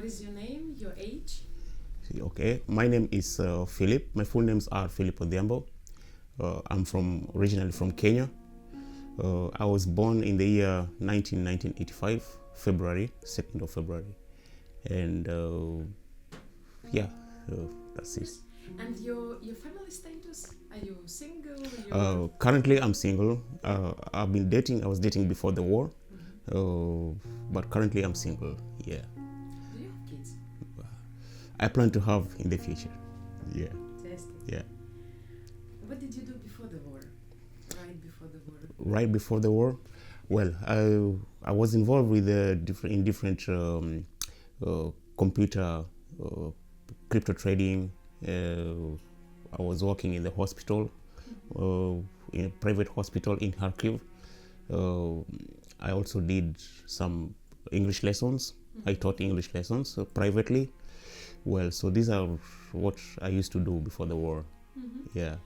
What is your name, your age? Okay, my name is Philip. My full names are Philip Odhiambo. I'm originally from Kenya. I was born in the year 1985, February, 2nd of February. And yeah, that's it. And your family status? Are you single? Currently, I'm single. I've been dating. I was dating before the war, but currently I'm single. Yeah. Do you have kids? I plan to have in the future. Yeah. Fantastic. Yeah. What did you do before the war? Right before the war? Right before the war, well, I was involved with different computer crypto trading. I was working in the hospital, in a private hospital in Kharkiv. I also did some English lessons. I taught English lessons privately. Well, so these are what I used to do before the war. Yeah.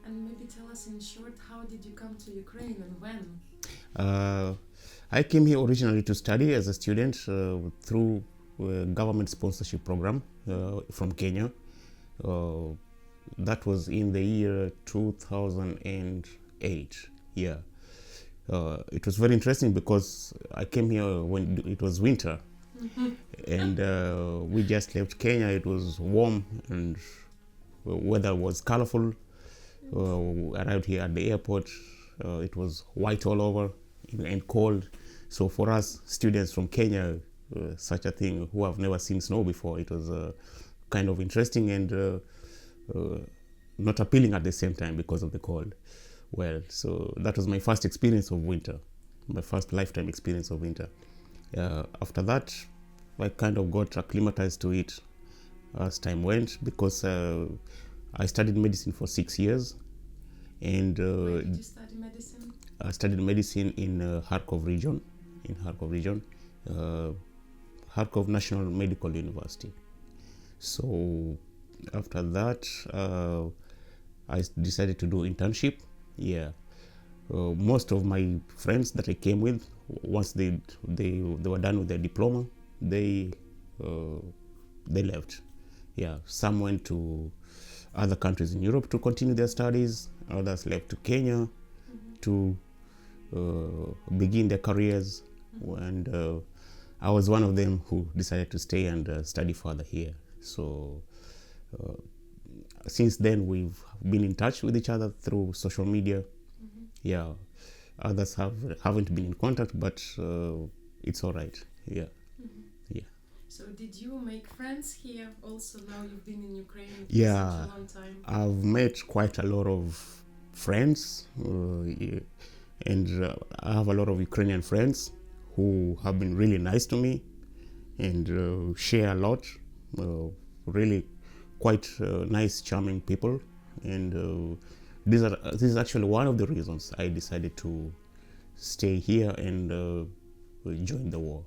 And maybe tell us in short, how did you come to Ukraine and when? I came here originally to study as a student through a government sponsorship program from Kenya. That was in the year 2008. Yeah. It was very interesting because I came here when it was winter. And we just left Kenya. It was warm and weather was colorful. Arrived here at the airport. It was white all over and cold. So for us students from Kenya, such a thing who have never seen snow before, it was kind of interesting and not appealing at the same time because of the cold. Well, so that was my first experience of winter, my first lifetime experience of winter. After that, I kind of got acclimatized to it as time went because I studied medicine for 6 years. And Where did you study medicine? I studied medicine in Kharkov region, Kharkov National Medical University. So after that, I decided to do internship. Yeah. Most of my friends that I came with, once they were done with their diploma, they left. Yeah. Some went to other countries in Europe to continue their studies. Others left to Kenya to begin their careers. And I was one of them who decided to stay and study further here. So since then, we've been in touch with each other through social media. Yeah. Others haven't been in contact, but it's all right. Yeah. Yeah. So did you make friends here also? Now you've been in Ukraine for Yeah, such a long time. I've met quite a lot of friends, and I have a lot of Ukrainian friends who have been really nice to me and share a lot. Really quite nice, charming people. And this is actually one of the reasons I decided to stay here and join the war,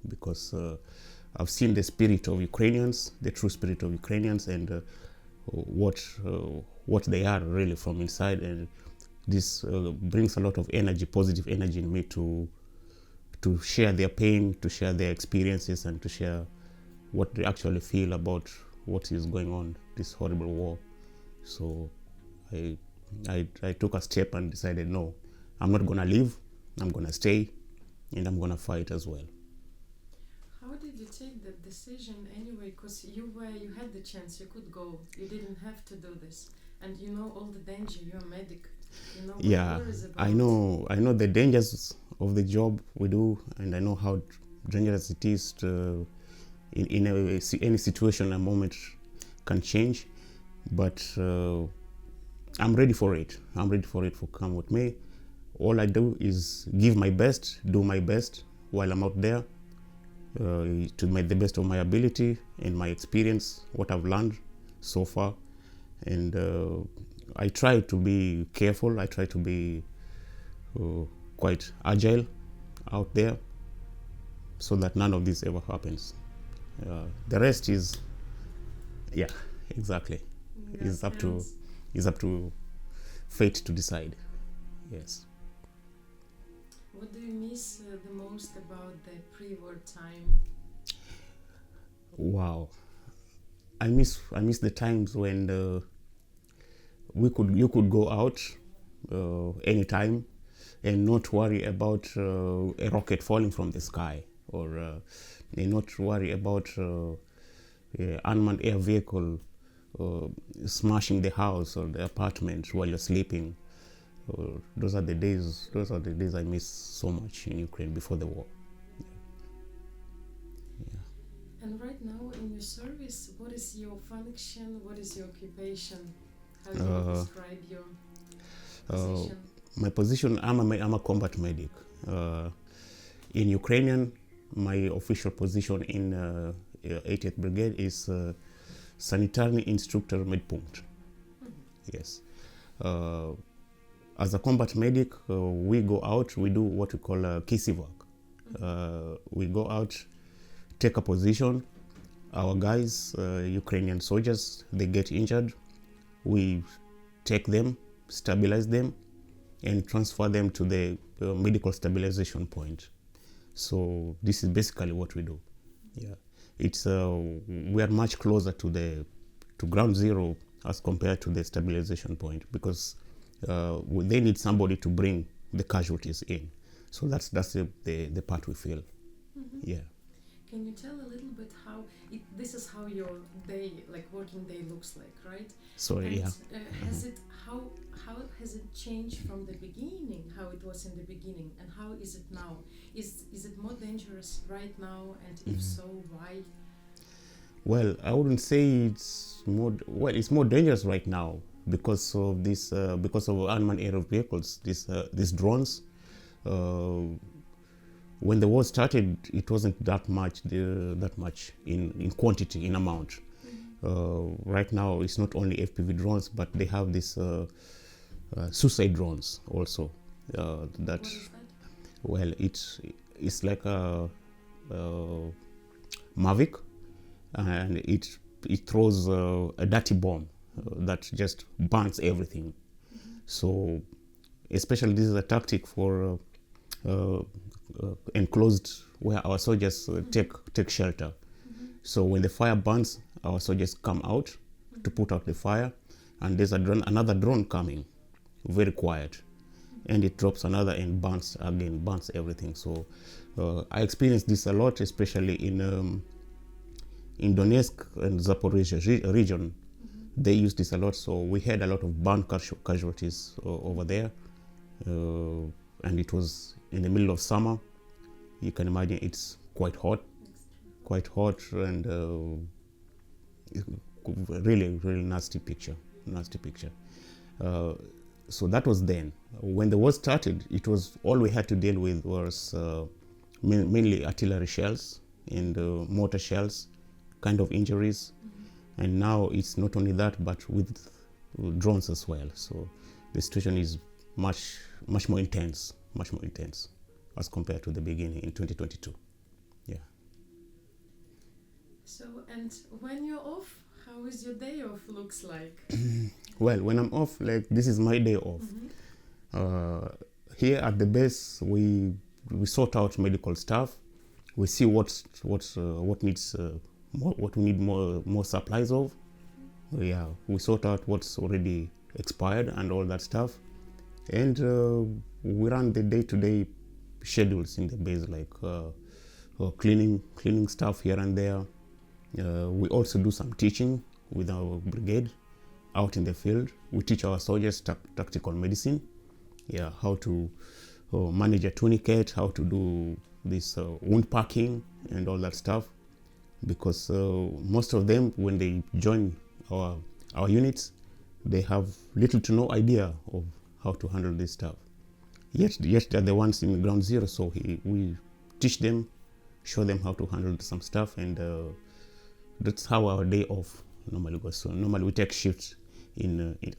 because I've seen the spirit of Ukrainians, the true spirit of Ukrainians, and what they are really from inside. And this brings a lot of energy, positive energy in me to share their pain, to share their experiences, and to share what they actually feel about what is going on, this horrible war. So I took a step and decided, no, I'm not gonna leave. I'm gonna stay, and I'm gonna fight as well. How did you take that decision anyway? Because you had the chance, you could go, you didn't have to do this, and you know all the danger. You're a medic, you know what Yeah, war is about. I know the dangers of the job we do, and I know how dangerous it is to in any situation. A moment can change, but I'm ready for it. I'm ready for it for come with me. All I do is give my best, do my best while I'm out there, to make the best of my ability and my experience, what I've learned so far. And I try to be careful. I try to be quite agile out there so that none of this ever happens. The rest is, yeah, exactly. Is up to fate to decide. Yes. What do you miss the most about the pre-war time? Wow, I miss the times when you could go out anytime and not worry about a rocket falling from the sky, or not worry about unmanned air vehicle uh, smashing the house or the apartment while you're sleeping. Those are the days. Those are the days I miss so much in Ukraine before the war. Yeah. And right now in your service, what is your function? What is your occupation? How do you describe your position? My position, I'm a combat medic. In Ukrainian, my official position in 80th Brigade is Sanitary Instructor Medpunkt. Yes. As a combat medic, we go out, we do what we call KISIVAC. We go out, take a position. Our guys, Ukrainian soldiers, they get injured. We take them, stabilize them, and transfer them to the medical stabilization point. So this is basically what we do. Yeah, it's we are much closer to ground zero as compared to the stabilization point, because they need somebody to bring the casualties in. So that's the part we feel. Yeah. Can you tell a little bit how this is how your day, like working day, looks like, right? Sorry. And, Yeah. Has it how has it changed from the beginning? How it was in the beginning, and how is it now? Is it more dangerous right now? And if so, why? Well, I wouldn't say it's more. Well, it's more dangerous right now because of this. Because of unmanned aerial vehicles, these drones. When the war started, it wasn't that much in quantity, in amount. Right now, it's not only FPV drones, but they have this suicide drones also. That, What is that? well, it's like a Mavic, and it throws a dirty bomb that just burns everything. So, especially this is a tactic for enclosed where our soldiers take shelter. So when the fire burns, our soldiers come out to put out the fire, and there's another drone coming, very quiet, and it drops another and burns everything. So I experienced this a lot, especially in Donetsk and Zaporizhia region. They use this a lot, so we had a lot of burn casualties over there, and it was in the middle of summer. You can imagine it's quite hot, and really nasty picture. So that was then. When the war started, it was all we had to deal with was mainly artillery shells and mortar shells, kind of injuries. And now it's not only that, but with drones as well. So the situation is much more intense as compared to the beginning in 2022. Yeah. So, and when you're off, how is your day off looks like? Well, when I'm off, like this is my day off. Here at the base, we sort out medical stuff. We see what needs what we need more supplies of. Yeah, we sort out what's already expired and all that stuff, and we run the day-to-day schedules in the base, like cleaning stuff here and there. We also do some teaching with our brigade out in the field. We teach our soldiers tactical medicine, yeah, how to manage a tourniquet, how to do this wound packing and all that stuff, because most of them, when they join our units, they have little to no idea of how to handle this stuff. Yet they're the ones in ground zero, so we teach them, show them how to handle some stuff, and that's how our day off normally goes. So normally we take shifts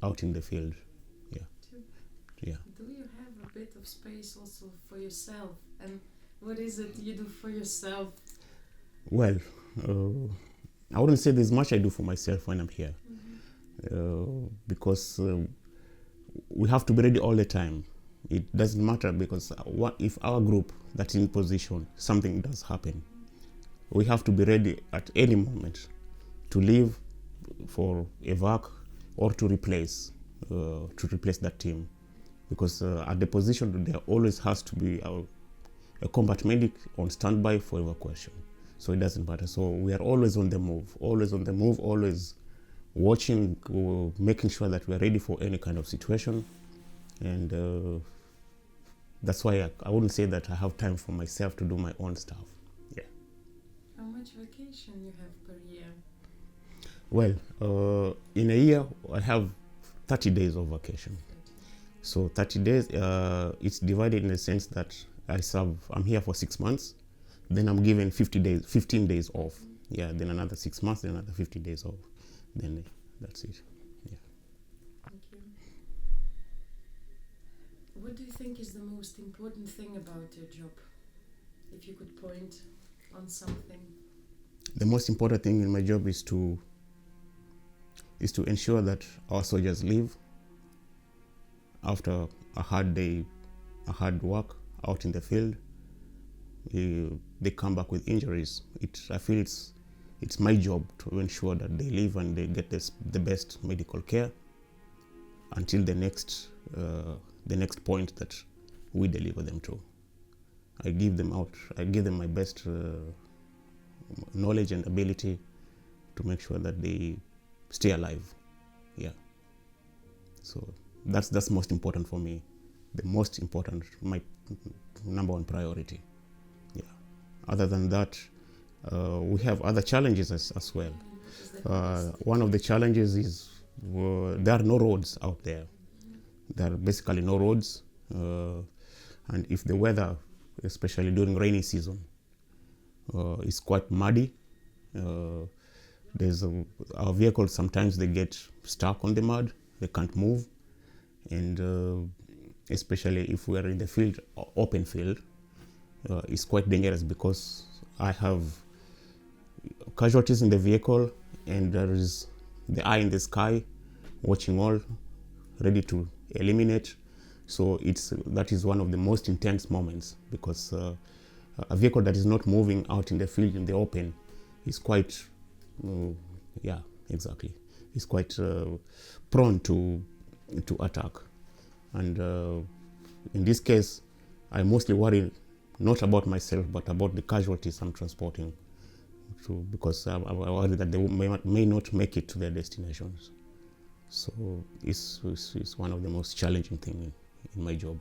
out in the field. Yeah. Yeah. Do you have a bit of space also for yourself? And what is it you do for yourself? Well, I wouldn't say there's much I do for myself when I'm here, because we have to be ready all the time. It doesn't matter, because if our group that's in position, something does happen, we have to be ready at any moment to leave for evac or to replace that team, because at the position there always has to be a combat medic on standby for evacuation. So it doesn't matter. So we are always on the move, always watching, making sure that we are ready for any kind of situation. And that's why I wouldn't say that I have time for myself to do my own stuff. Yeah. How much vacation you have per year? Well, in a year I have 30 days of vacation. So 30 days, it's divided in the sense that I'm here for 6 months, then I'm given 15 days off. Yeah, then another 6 months, then another 50 days off. Then that's it. Yeah. Thank you. What do you think is the most important thing about your job? If you could point on something. The most important thing in my job is to ensure that our soldiers leave after a hard day, a hard work out in the field. They come back with injuries. I feel it's my job to ensure that they leave and they get the best medical care until the next point that we deliver them to. I give them my best knowledge and ability to make sure that they stay alive. Yeah. So that's most important for me. The most important, my number one priority. Yeah. Other than that, we have other challenges as well. One of the challenges is there are no roads out there. There are basically no roads, and if the weather, especially during rainy season, is quite muddy, our vehicles sometimes they get stuck on the mud, they can't move, and especially if we are in the field, open field, it's quite dangerous because I have casualties in the vehicle and there is the eye in the sky watching all, ready to eliminate. So that is one of the most intense moments, because a vehicle that is not moving out in the field in the open is quite it's quite prone to attack. And in this case, I mostly worry not about myself but about the casualties I'm transporting, because I worry that they may not make it to their destinations. So it's one of the most challenging things in my job.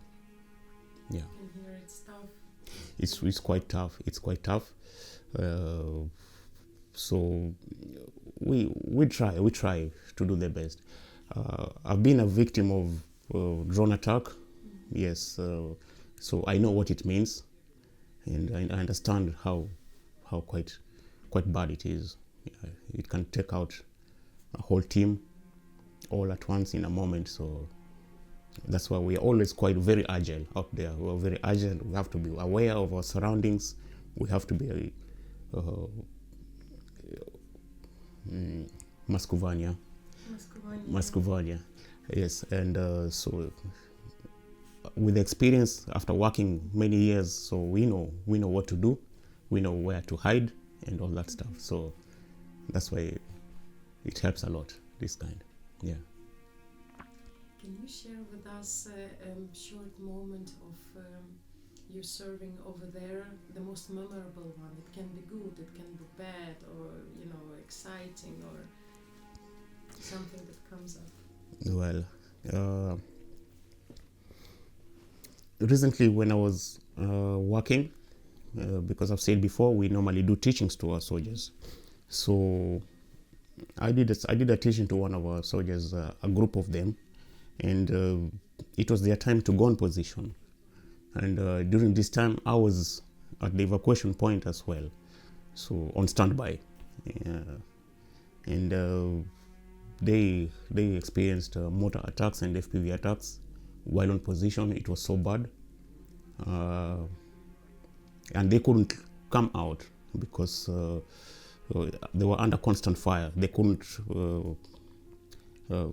Yeah. And here it's tough. It's quite tough. It's quite tough. So we try to do the best. I've been a victim of drone attack. Mm-hmm. Yes. So I know what it means, and I understand how quite bad it is. It can take out a whole team all at once in a moment. So that's why we are always very agile out there. We are very agile. We have to be aware of our surroundings. We have to be Muscovania. Yes, and so with experience after working many years, so we know what to do, we know where to hide and all that stuff. So that's why it helps a lot, this kind. Yeah. Can you share with us a short moment of you serving over there, the most memorable one? It can be good, it can be bad, or exciting, or something that comes up. Well, recently when I was working, because I've said before, we normally do teachings to our soldiers. So I did a teaching to one of our soldiers, a group of them, and it was their time to go on position. And during this time, I was at the evacuation point as well, so on standby. And they experienced mortar attacks and FPV attacks while on position. It was so bad, and they couldn't come out because they were under constant fire. They couldn't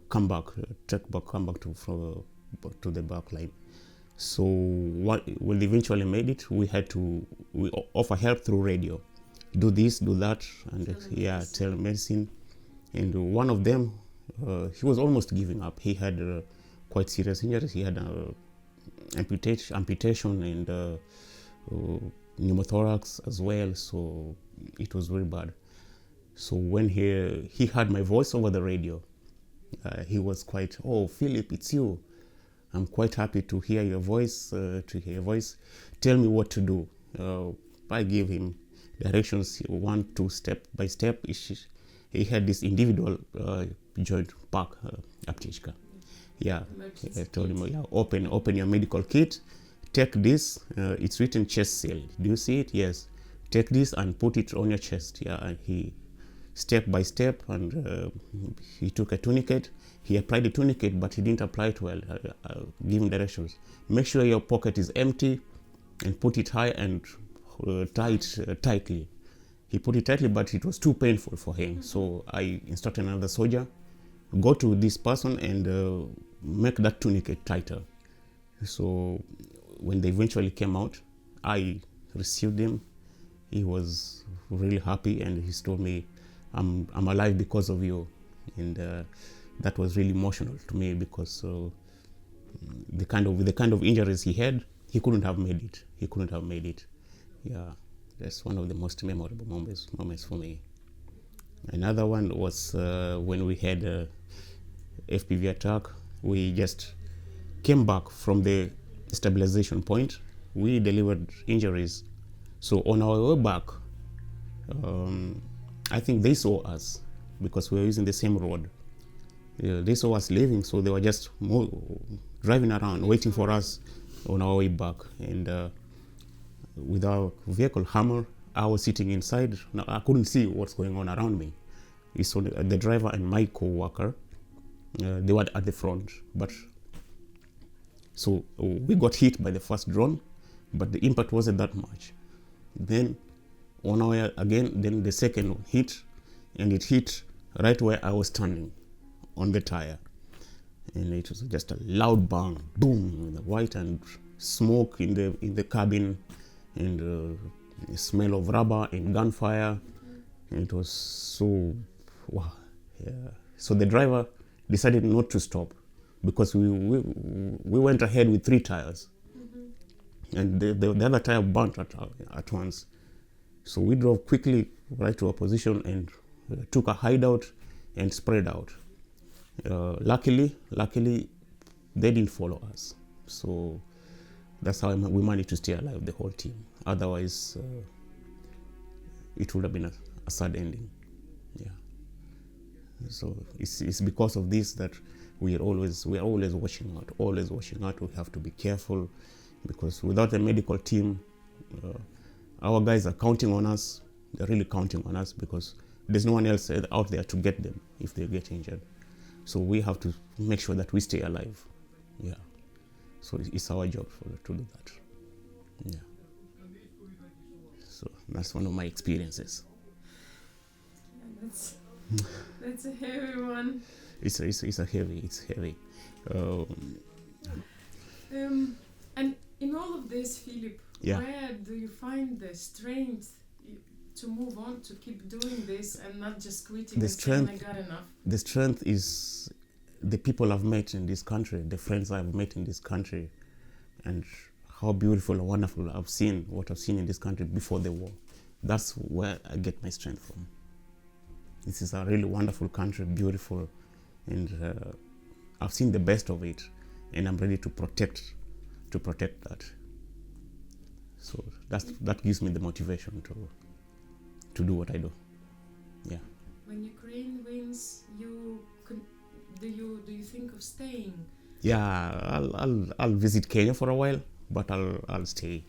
come back to the back line. So when they eventually made it, we offer help through radio. do this, do that, and Telemedicine. telemedicine. And one of them, he was almost giving up. He had quite serious injuries. He had amputation and pneumothorax as well, so it was very bad. So when he heard my voice over the radio, he was quite, "Oh, Philip, it's you. I'm quite happy to hear your voice. Tell me what to do." I gave him directions, 1, 2, step by step. He had this individual joint pack apteczka. Yeah, I told him, open your medical kit, take this, it's written chest seal. Do you see it? Yes. Take this and put it on your chest. Yeah, and he, step by step, and he took a tourniquet. He applied the tourniquet, but he didn't apply it well. Give him directions. Make sure your pocket is empty and put it high and tie it tightly. He put it tightly, but it was too painful for him. So I instructed another soldier, go to this person and make that tourniquet tighter. So when they eventually came out, I received him. He was really happy, and he told me, I'm alive because of you. And that was really emotional to me, because the kind of injuries he had, he couldn't have made it. Yeah, that's one of the most memorable moments for me. Another one was when we had a FPV attack. We just came back from the stabilization point. We delivered injuries. So on our way back, I think they saw us because we were using the same road. They saw us leaving, so they were just driving around, waiting for us on our way back. And with our vehicle Hammer, I was sitting inside. Now, I couldn't see what's going on around me. So the driver and my co-worker, they were at the front. But so we got hit by the first drone, but the impact wasn't that much. Then on our way again, then the second one hit, and it hit right where I was standing on the tire. And it was just a loud bang, boom, the white, and smoke in the cabin, and the smell of rubber and gunfire. And it was so, wow. Yeah. So the driver decided not to stop, because we went ahead with 3 tires. And the other tire burnt at once. So we drove quickly right to our position and took a hideout and spread out. Luckily, they didn't follow us. So that's how we managed to stay alive, the whole team. Otherwise, it would have been a sad ending. Yeah. So it's because of this that we are always watching out. We have to be careful, because without the medical team, our guys are counting on us. They're really counting on us, because there's no one else out there to get them if they get injured. So we have to make sure that we stay alive. Yeah. So it's our job to do that. Yeah. So that's one of my experiences. Yeah, that's a heavy one. It's heavy. And in all of this, Philip, where do you find the strength to move on, to keep doing this and not just quitting and saying I got enough? The strength is the people I've met in this country, the friends I've met in this country, and how beautiful and wonderful what I've seen in this country before the war. That's where I get my strength from. This is a really wonderful country, beautiful, and I've seen the best of it, and I'm ready to protect that. So that gives me the motivation to do what I do. Yeah. When Ukraine wins, do you think of staying? Yeah, I'll visit Kenya for a while, but I'll stay.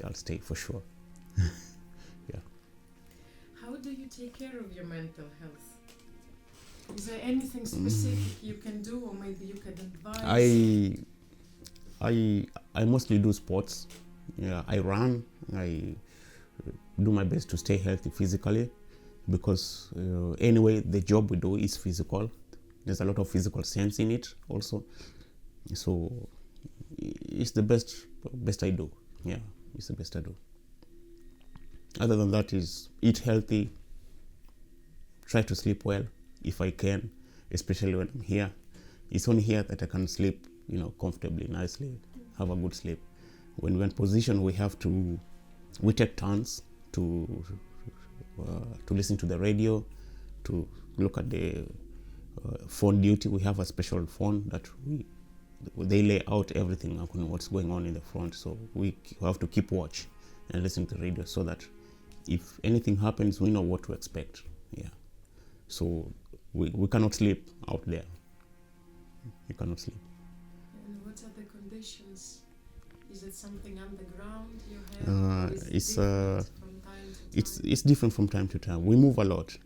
I'll stay for sure. Yeah. How do you take care of your mental health? Is there anything specific you can do, or maybe you can advise? I mostly do sports. Yeah, I run. I do my best to stay healthy physically, because anyway, the job we do is physical. There's a lot of physical sense in it also. So it's the best I do. Yeah, it's the best I do. Other than that is eat healthy, try to sleep well if I can, especially when I'm here. It's only here that I can sleep, comfortably, nicely, have a good sleep. When we're in position, we take turns to listen to the radio, to look at the phone duty. We have a special phone that they lay out everything, what's going on in the front. So we have to keep watch and listen to the radio so that if anything happens, we know what to expect. Yeah. So we cannot sleep out there. We cannot sleep. And what are the conditions? Is it something underground you have? Or is it different from time to time? It's different from time to time. We move a lot.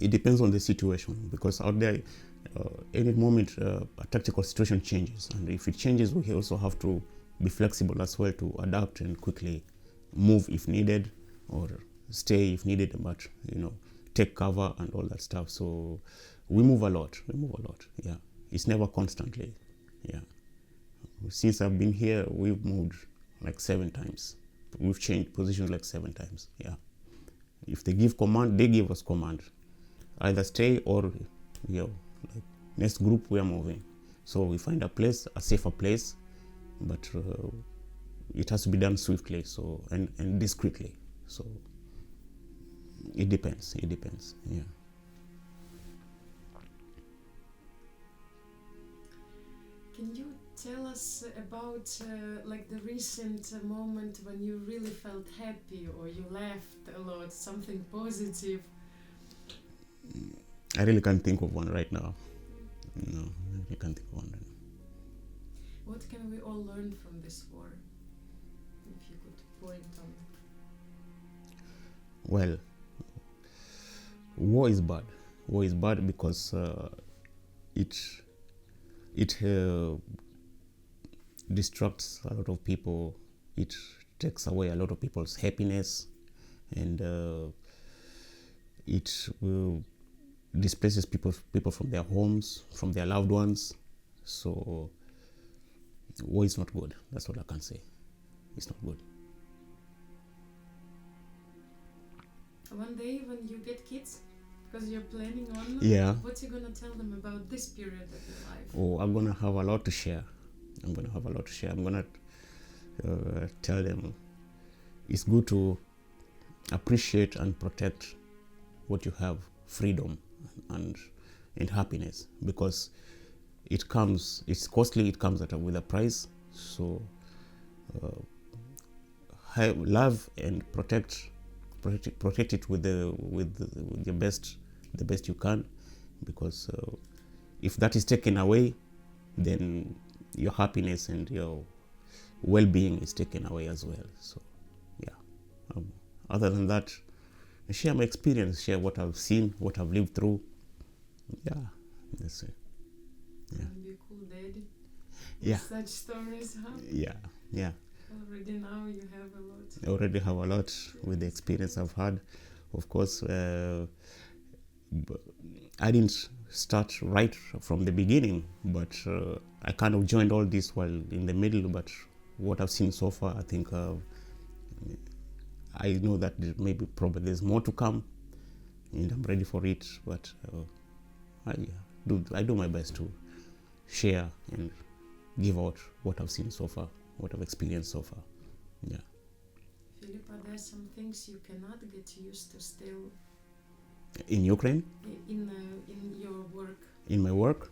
It depends on the situation, because out there, any moment a tactical situation changes, and if it changes, we also have to be flexible as well to adapt and quickly move if needed, or stay if needed, but take cover and all that stuff. So we move a lot. Yeah, it's never constantly. Yeah, since I've been here, we've moved like 7 times. We've changed positions like 7 times. Yeah, if they give command, they give us command. Either stay or, like next group we are moving. So we find a safer place, but it has to be done swiftly, so and discreetly. So it depends. Yeah. Can you tell us about like the recent moment when you really felt happy, or you laughed a lot, something positive? I really can't think of one right now. No, I really can't think of one right now. What can we all learn from this war, if you could point on? Well, war is bad. War is bad because it distracts a lot of people. It takes away a lot of people's happiness, and it will displaces people from their homes, from their loved ones. So war is not good. That's all I can say. It's not good. One day when you get kids, because you're planning on, Yeah. what are you gonna tell them about this period of your life? Oh, I'm gonna have a lot to share. I'm gonna tell them it's good to appreciate and protect what you have, freedom and happiness, because it's costly, it comes with a price. So love and protect it with your best, the best you can, because if that is taken away, then your happiness and your well-being is taken away as well. So yeah, other than that, share my experience, share what I've seen, what I've lived through. Yeah, that's it. Yeah. And be cool daddy. Yeah. Such stories, huh? Yeah. Already now you have a lot. I already have a lot with the experience I've had. Of course, I didn't start right from the beginning, but I kind of joined all this while in the middle. But what I've seen so far, I think I know that probably there's more to come, and I'm ready for it. But I do my best to share and give out what I've seen so far, what I've experienced so far. Yeah. Philip, are there some things you cannot get used to still In Ukraine? in your work? In my work?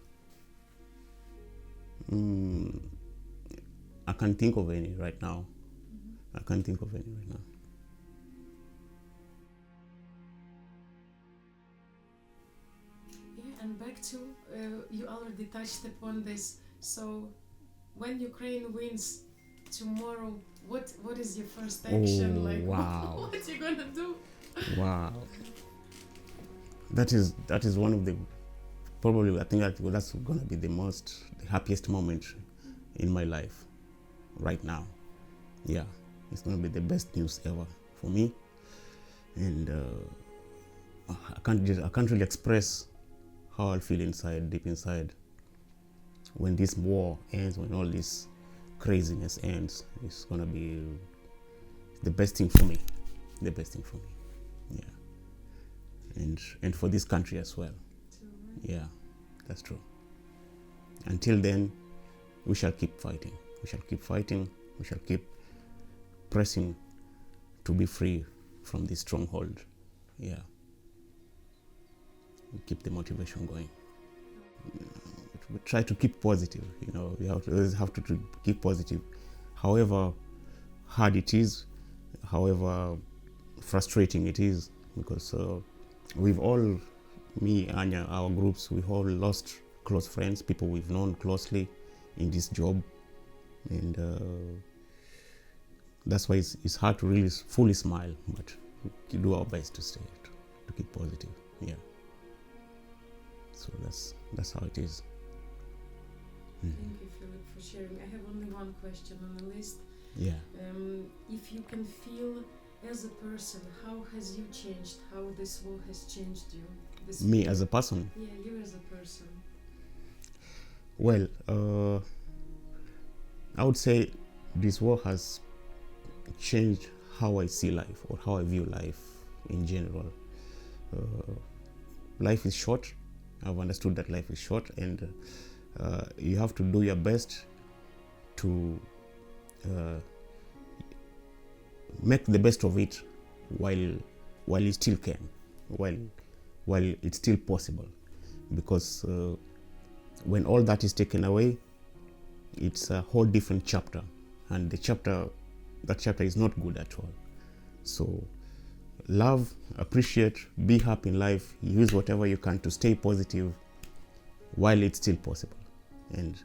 I can't think of any right now. I can't think of any right now. Yeah, and back to, you already touched upon this. So, when Ukraine wins tomorrow, what is your first action? Wow. What are you gonna do? Wow. That is one of the, probably I think that's gonna be the happiest moment in my life right now. Yeah, it's gonna be the best news ever for me, and I can't really express how I feel deep inside, when this war ends, when all this craziness ends. It's gonna be the best thing for me. the best thing for me. Yeah. And for this country as well. Yeah, that's true. Until then, we shall keep fighting. We shall keep fighting. We shall keep pressing to be free from this stronghold. Yeah. We keep the motivation going. We try to keep positive. You know, we always have to keep positive. However hard it is, however frustrating it is, because we've all, me, Anya, our groups, we've all lost close friends, people we've known closely in this job, and that's why it's hard to really fully smile, but we do our best to keep positive. Yeah. So that's how it is. Thank you, Philip, for sharing. I have only one question on the list. Yeah. If you can feel as a person, how has you changed? How this war has changed you? Me as a person? Yeah, you as a person. Well, I would say this war has changed how I see life, or how I view life in general. Life is short. I've understood that life is short, and you have to do your best to make the best of it while you still can, while it's still possible, because when all that is taken away, it's a whole different chapter, and that chapter is not good at all. So love, appreciate, be happy in life, use whatever you can to stay positive while it's still possible, and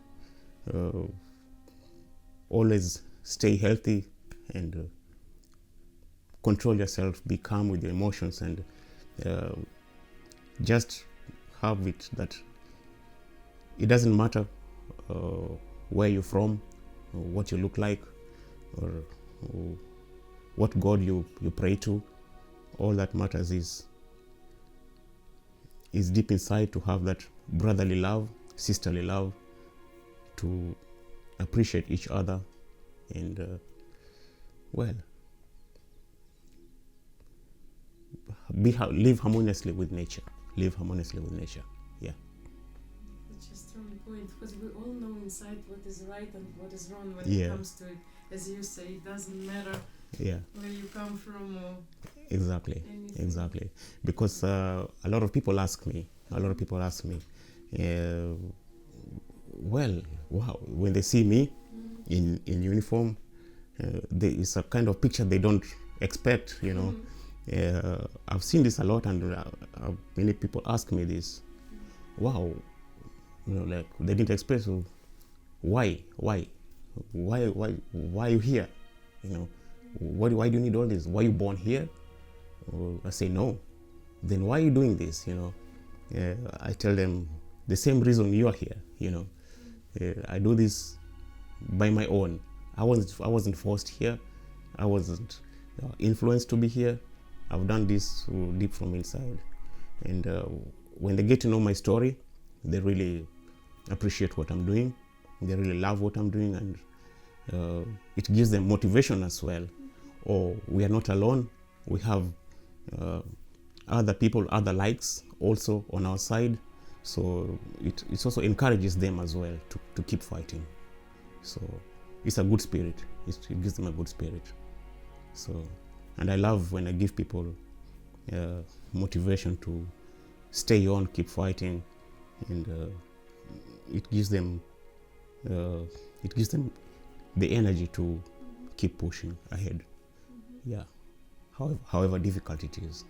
always stay healthy, and control yourself, be calm with your emotions, and just have it that it doesn't matter where you're from, or what you look like, or what God you pray to. All that matters is deep inside, to have that brotherly love, sisterly love, to appreciate each other, and live harmoniously with nature. Live harmoniously with nature. Yeah. That's a strong point, because we all know inside what is right and what is wrong when Yeah. it comes to it. As you say, it doesn't matter Yeah. where you come from or Exactly. anything. Exactly. Because a lot of people ask me, wow, when they see me in uniform, there is a kind of picture they don't expect, you know. I've seen this a lot, and many people ask me this. Wow, you know, like they didn't expect. So why are you here? You know, why do you need all this? Why are you born here? Or I say no. Then why are you doing this? You know, I tell them the same reason you are here. You know, I do this by my own. I wasn't forced here. I wasn't influenced to be here. I've done this deep from inside, and when they get to know my story, they really appreciate what I'm doing. They really love what I'm doing, and it gives them motivation as well. Or we are not alone. We have other people, other likes also on our side. So it also encourages them as well to keep fighting. So it's a good spirit. It gives them a good spirit. So, and I love when I give people motivation to stay on, keep fighting, and it gives them the energy to keep pushing ahead. Yeah, however difficult it is.